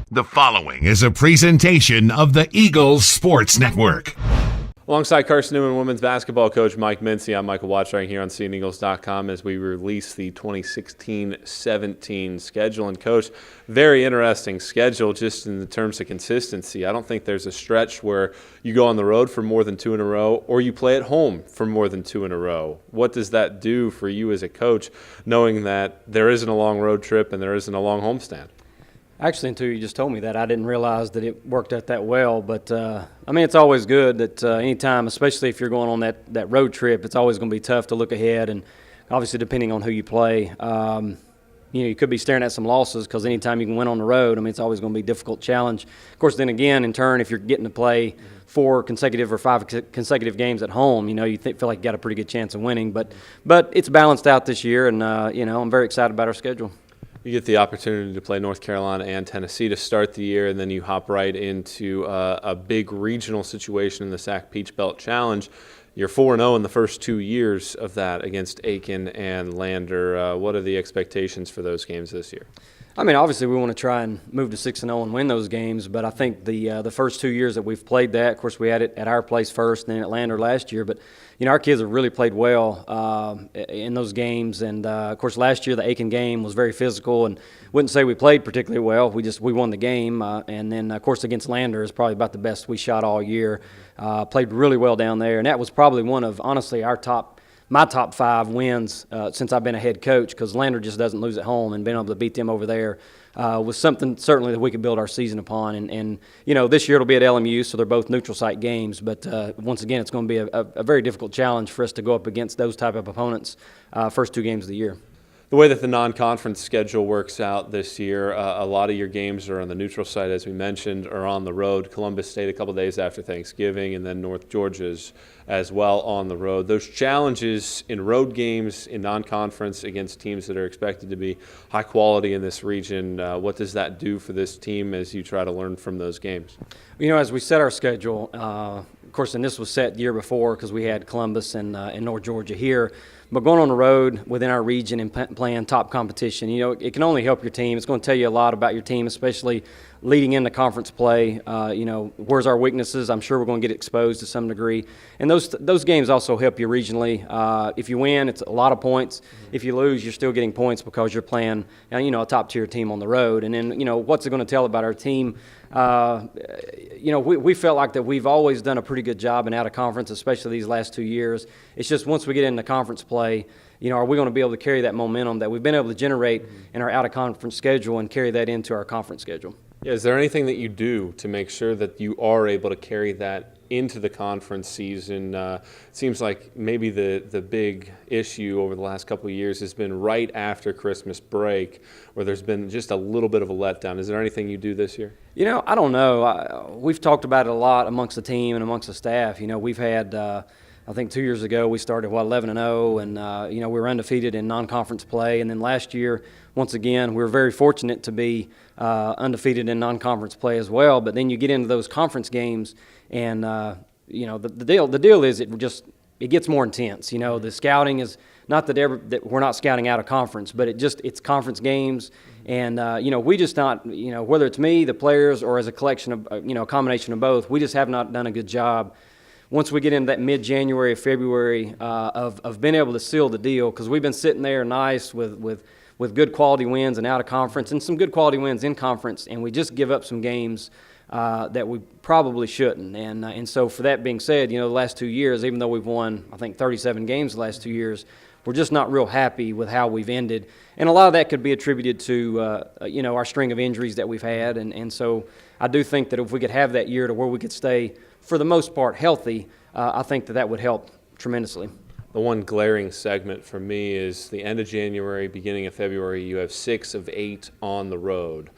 The following is a presentation of the Eagles Sports Network. Alongside Carson-Newman women's basketball coach Mike Mincey, I'm Michael Watching here on SeeingEagles.com as we release the 2016-17 schedule. And Coach, very interesting schedule just in the terms of consistency. I don't think there's a stretch where you go on the road for more than two in a row or you play at home for more than two in a row. What does that do for you as a coach, knowing that there isn't a long road trip and there isn't a long homestand? Actually, until you just told me that, I didn't realize that it worked out that well. But, it's always good that anytime, especially if you're going on that road trip, it's always going to be tough to look ahead. And obviously, depending on who you play, you could be staring at some losses because anytime you can win on the road, it's always going to be a difficult challenge. Of course, then again, in turn, if you're getting to play 4 consecutive or 5 consecutive games at home, you feel like you got a pretty good chance of winning. But it's balanced out this year, and, I'm very excited about our schedule. You get the opportunity to play North Carolina and Tennessee to start the year, and then you hop right into a big regional situation in the SAC Peach Belt Challenge. You're 4-0 in the first 2 years of that against Aiken and Lander. What are the expectations for those games this year? Obviously we want to try and move to 6-0 and win those games, but I think the first 2 years that we've played that, of course we had it at our place first and then at Lander last year, but our kids have really played well in those games, and of course last year the Aiken game was very physical, and wouldn't say we played particularly well. We won the game, and then of course against Lander is probably about the best we shot all year. Played really well down there, and that was probably one of honestly my top 5 wins since I've been a head coach, because Lander just doesn't lose at home, and being able to beat them over there was something certainly that we could build our season upon. And this year it'll be at LMU, so they're both neutral site games. But once again, it's going to be a very difficult challenge for us to go up against those type of opponents first 2 games of the year. The way that the non-conference schedule works out this year, a lot of your games are on the neutral site, as we mentioned, or on the road. Columbus State a couple days after Thanksgiving, and then North Georgia's as well on the road. Those challenges in road games in non-conference against teams that are expected to be high quality in this region, what does that do for this team as you try to learn from those games? As we set our schedule, of course, and this was set the year before because we had Columbus and North Georgia here. But going on the road within our region and playing top competition, it can only help your team. It's going to tell you a lot about your team, especially leading into conference play. Where's our weaknesses? I'm sure we're going to get exposed to some degree. And those games also help you regionally. If you win, it's a lot of points. If you lose, you're still getting points because you're playing, a top-tier team on the road. And then, what's it going to tell about our team? We felt like that we've always done a pretty good job in out-of-conference, especially these last 2 years. It's just once we get into conference play, are we going to be able to carry that momentum that we've been able to generate in our out-of-conference schedule and carry that into our conference schedule? Yeah, is there anything that you do to make sure that you are able to carry that into the conference season? It seems like maybe the big issue over the last couple of years has been right after Christmas break, where there's been just a little bit of a letdown. Is there anything you do this year? I don't know. We've talked about it a lot amongst the team and amongst the staff. We've had I think 2 years ago we started 11-0, and we were undefeated in non-conference play. And then last year, once again, we were very fortunate to be undefeated in non-conference play as well. But then you get into those conference games, and the deal is it gets more intense. The scouting is not that we're not scouting out of conference, but it's conference games, and we just not whether it's me, the players, or as a collection of a combination of both, we just have not done a good job. Once we get into that mid-January, February of being able to seal the deal, because we've been sitting there nice with good quality wins and out of conference and some good quality wins in conference, and we just give up some games that we probably shouldn't. And so for that being said, the last 2 years, even though we've won, I think, 37 games the last 2 years, we're just not real happy with how we've ended. And a lot of that could be attributed to, our string of injuries that we've had. And so I do think that if we could have that year to where we could stay, for the most part, healthy, I think that would help tremendously. The one glaring segment for me is the end of January, beginning of February, you have 6 of 8 on the road.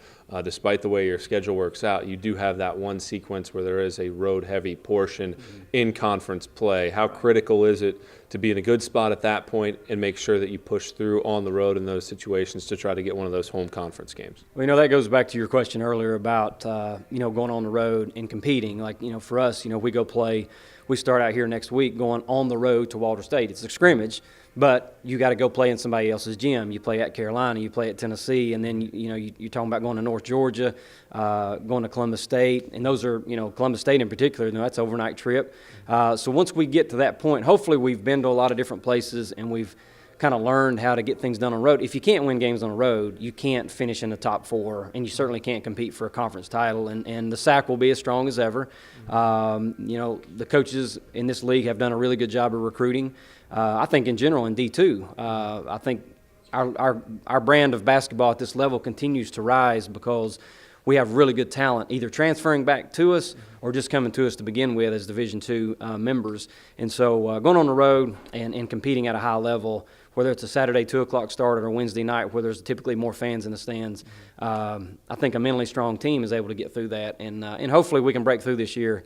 Despite the way your schedule works out, you do have that one sequence where there is a road-heavy portion in conference play. How critical is it to be in a good spot at that point and make sure that you push through on the road in those situations to try to get one of those home conference games? Well, that goes back to your question earlier about, going on the road and competing. Like, for us, we go play. We start out here next week going on the road to Walter State. It's a scrimmage, But you got to go play in somebody else's gym. You play at Carolina, you play at Tennessee, and then you're talking about going to North Georgia, going to Columbus State, and those are Columbus State in particular. That's an overnight trip. So once we get to that point, hopefully we've been to a lot of different places and we've kind of learned how to get things done on the road. If you can't win games on the road, you can't finish in the top 4, and you certainly can't compete for a conference title. And the SAC will be as strong as ever. The coaches in this league have done a really good job of recruiting. I think in general in D2, I think our brand of basketball at this level continues to rise because we have really good talent, either transferring back to us or just coming to us to begin with as Division II members. And so going on the road and competing at a high level, whether it's a Saturday 2 o'clock start or a Wednesday night where there's typically more fans in the stands, I think a mentally strong team is able to get through that. And hopefully we can break through this year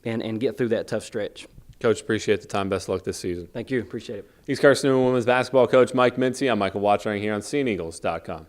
and get through that tough stretch. Coach, appreciate the time. Best of luck this season. Thank you. Appreciate it. He's Carson-Newman women's basketball coach Mike Mincey. I'm Michael Watchering here on SeeingEagles.com.